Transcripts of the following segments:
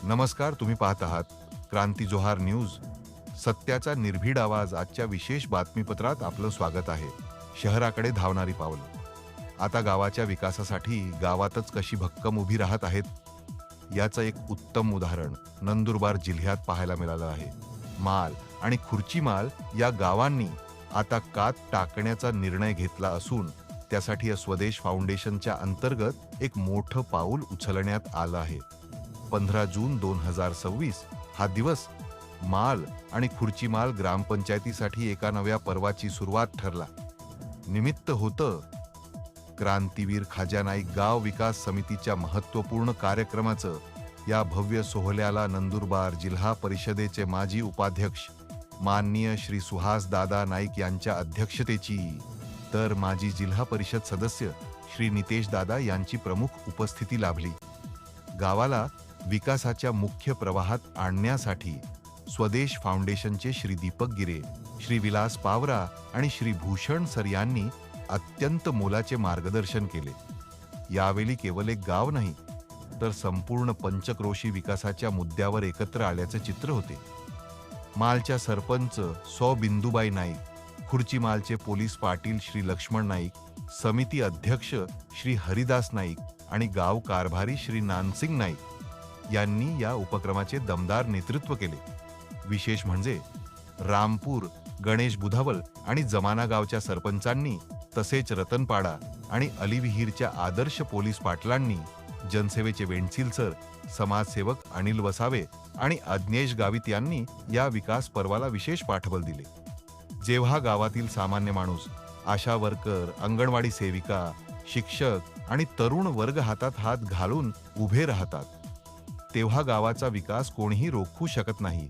नमस्कार, तुम्ही पाहत आहात क्रांती जोहार न्यूज. सत्याचा निर्भीड आवाज. आजच्या विशेष बातमीपत्रात आपलं स्वागत आहे. शहराकडे धावणारी पावलं. आता गावाच्या विकासासाठी गावातच कशी भक्कम उभी राहत आहेत, याचं एक उत्तम उदाहरण नंदुरबार जिल्ह्यात पाहायला मिळालं आहे. माल आणि खुर्चीमाल या गावांनी आता कात टाकण्याचा निर्णय घेतला असून त्यासाठी स्वदेश फाउंडेशनच्या अंतर्गत एक मोठं पाऊल उचलण्यात आलं आहे. 15 जून 2026 हा दिवस माल आणि खुर्चीमाल ग्रामपंचायतीसाठी एका नव्या पर्वाची सुरुवात ठरला. निमित्त होतं क्रांतीवीर खाजा नाईक गाव विकास समितीच्या महत्त्वपूर्ण कार्यक्रमाचं. या भव्य सोहळ्याला नंदुरबार जिल्हा परिषदेचे माजी उपाध्यक्ष माननीय श्री सुहास दादा नाईक यांच्या अध्यक्षतेची तर माजी जिल्हा परिषद सदस्य श्री नितेश दादा यांची प्रमुख उपस्थिती लाभली. गावाला विकासाच्या मुख्य प्रवाहात आणण्यासाठी स्वदेश फाउंडेशनचे श्री दीपक गिरे, श्री विलास पावरा आणि श्री भूषण सर यांनी अत्यंत मोलाचे मार्गदर्शन केले. यावेळी केवळ एक गाव नाही तर संपूर्ण पंचक्रोशी विकासाच्या मुद्द्यावर एकत्र आल्याचे चित्र होते. मालच्या सरपंच सौ बिंदुबाई नाईक, खुर्चीमालचे पोलीस पाटील श्री लक्ष्मण नाईक, समिती अध्यक्ष श्री हरिदास नाईक आणि गाव कारभारी श्री नानसिंग नाईक यांनी या उपक्रमाचे दमदार नेतृत्व केले. विशेष म्हणजे रामपूर, गणेश बुधावल आणि जमाना गावच्या सरपंचांनी, तसेच रतनपाडा आणि अलीविहीरच्या आदर्श पोलीस पाटलांनी, जनसेवेचे वेणसील सर, समाजसेवक अनिल वसावे आणि अज्ञेश गावित यांनी या विकास पर्वाला विशेष पाठबळ दिले. जेव्हा गावातील सामान्य माणूस, आशा वर्कर, अंगणवाडी सेविका, शिक्षक आणि तरुण वर्ग हातात हात घालून उभे राहतात, तेव्हा गावाचा विकास कोणीही रोखू शकत नाही.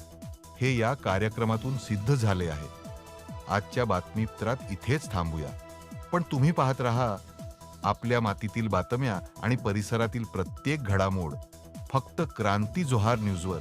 हे या कार्यक्रमातून सिद्ध झाले आहे. आजच्या बातमीपत्रात इथेच थांबूया, पण तुम्ही पाहत राहा आपल्या मातीतील बातम्या आणि परिसरातील प्रत्येक घडामोड फक्त क्रांती जोहार न्यूजवर.